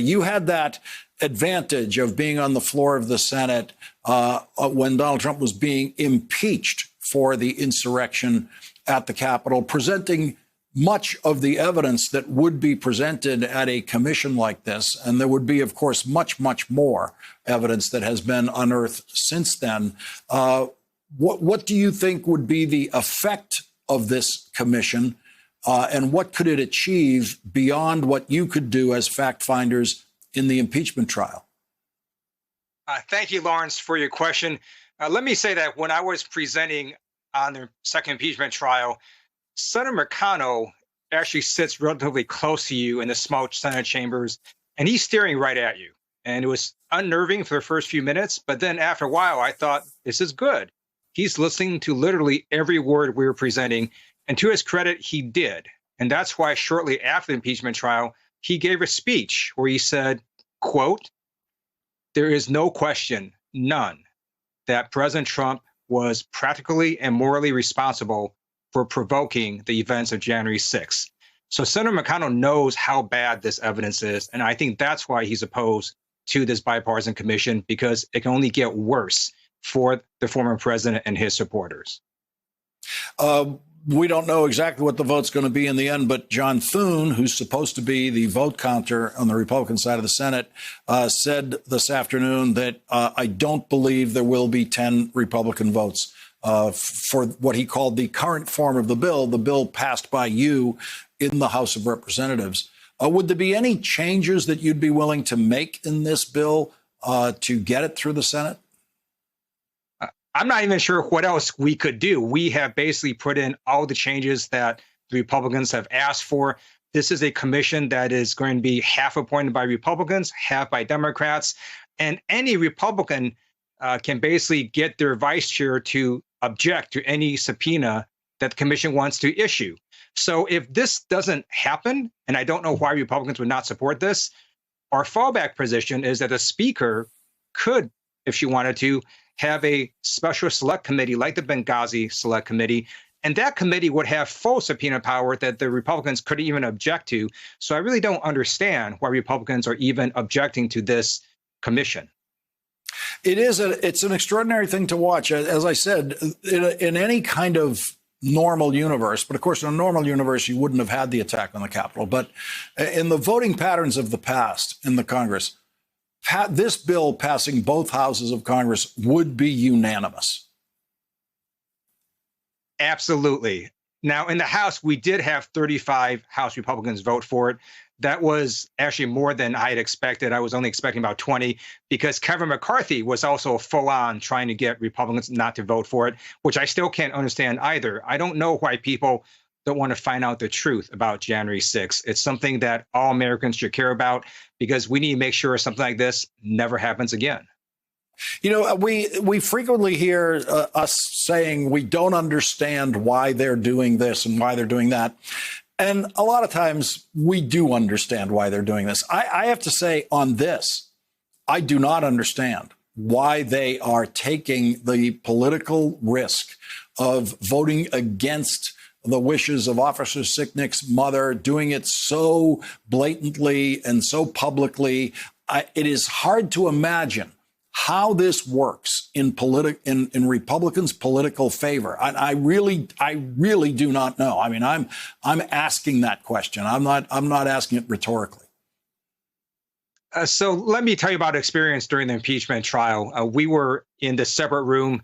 You had that advantage of being on the floor of the Senate when Donald Trump was being impeached for the insurrection at the Capitol, presenting much of the evidence that would be presented at a commission like this. And there would be, of course, much, much more evidence that has been unearthed since then. What do you think would be the effect of this commission? And what could it achieve beyond what you could do as fact finders in the impeachment trial? Thank you, Lawrence, for your question. Let me say that when I was presenting on the second impeachment trial, Senator McConnell actually sits relatively close to you in the small Senate chambers, and he's staring right at you. And it was unnerving for the first few minutes, but then after a while, I thought, this is good. He's listening to literally every word we were presenting, and to his credit, he did. And that's why shortly after the impeachment trial, he gave a speech where he said, quote, "There is no question, none, that President Trump was practically and morally responsible for provoking the events of January 6th. So Senator McConnell knows how bad this evidence is, and I think that's why he's opposed to this bipartisan commission, because it can only get worse for the former president and his supporters. We don't know exactly what the vote's going to be in the end, but John Thune, who's supposed to be the vote counter on the Republican side of the Senate, said this afternoon that I don't believe there will be 10 Republican votes for what he called the current form of the bill passed by you in the House of Representatives. Would there be any changes that you'd be willing to make in this bill to get it through the Senate? I'm not even sure what else we could do. We have basically put in all the changes that the Republicans have asked for. This is a commission that is going to be half appointed by Republicans, half by Democrats. And any Republican can basically get their vice chair to object to any subpoena that the commission wants to issue. So if this doesn't happen, and I don't know why Republicans would not support this, our fallback position is that the speaker could, if she wanted to, have a special select committee like the Benghazi Select Committee, and that committee would have full subpoena power that the Republicans couldn't even object to. So I really don't understand why Republicans are even objecting to this commission. It's an extraordinary thing to watch. As I said, in any kind of normal universe, but of course, in a normal universe, you wouldn't have had the attack on the Capitol. But in the voting patterns of the past in the Congress, this bill passing both houses of Congress would be unanimous. Absolutely. Now, in the House, we did have 35 House Republicans vote for it. That was actually more than I had expected. I was only expecting about 20 because Kevin McCarthy was also full on trying to get Republicans not to vote for it, which I still can't understand either. I don't know why people don't want to find out the truth about January 6th. It's something that all Americans should care about because we need to make sure something like this never happens again. You know, we frequently hear us saying we don't understand why they're doing this and why they're doing that. And a lot of times we do understand why they're doing this. I have to say on this, I do not understand why they are taking the political risk of voting against the wishes of Officer Sicknick's mother, doing it so blatantly and so publicly. It is hard to imagine how this works in Republicans' political favor. I really do not know. I mean, I'm asking that question. I'm not asking it rhetorically. So let me tell you about experience during the impeachment trial. We were in the separate room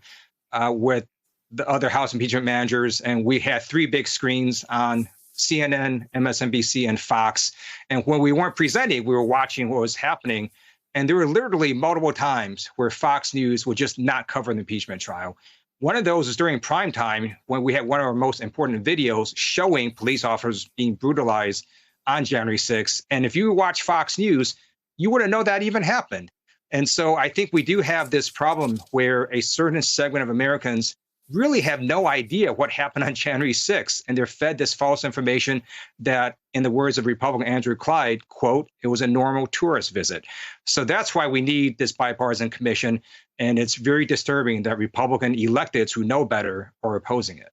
with the other House impeachment managers, and we had 3 big screens on CNN, MSNBC, and Fox. And when we weren't presenting, we were watching what was happening. And there were literally multiple times where Fox News would just not cover the impeachment trial. One of those was during prime time when we had one of our most important videos showing police officers being brutalized on January 6th. And if you watch Fox News, you wouldn't know that even happened. And so I think we do have this problem where a certain segment of Americans really have no idea what happened on January 6th. And they're fed this false information that, in the words of Republican Andrew Clyde, quote, it was a normal tourist visit. So that's why we need this bipartisan commission. And it's very disturbing that Republican electeds who know better are opposing it.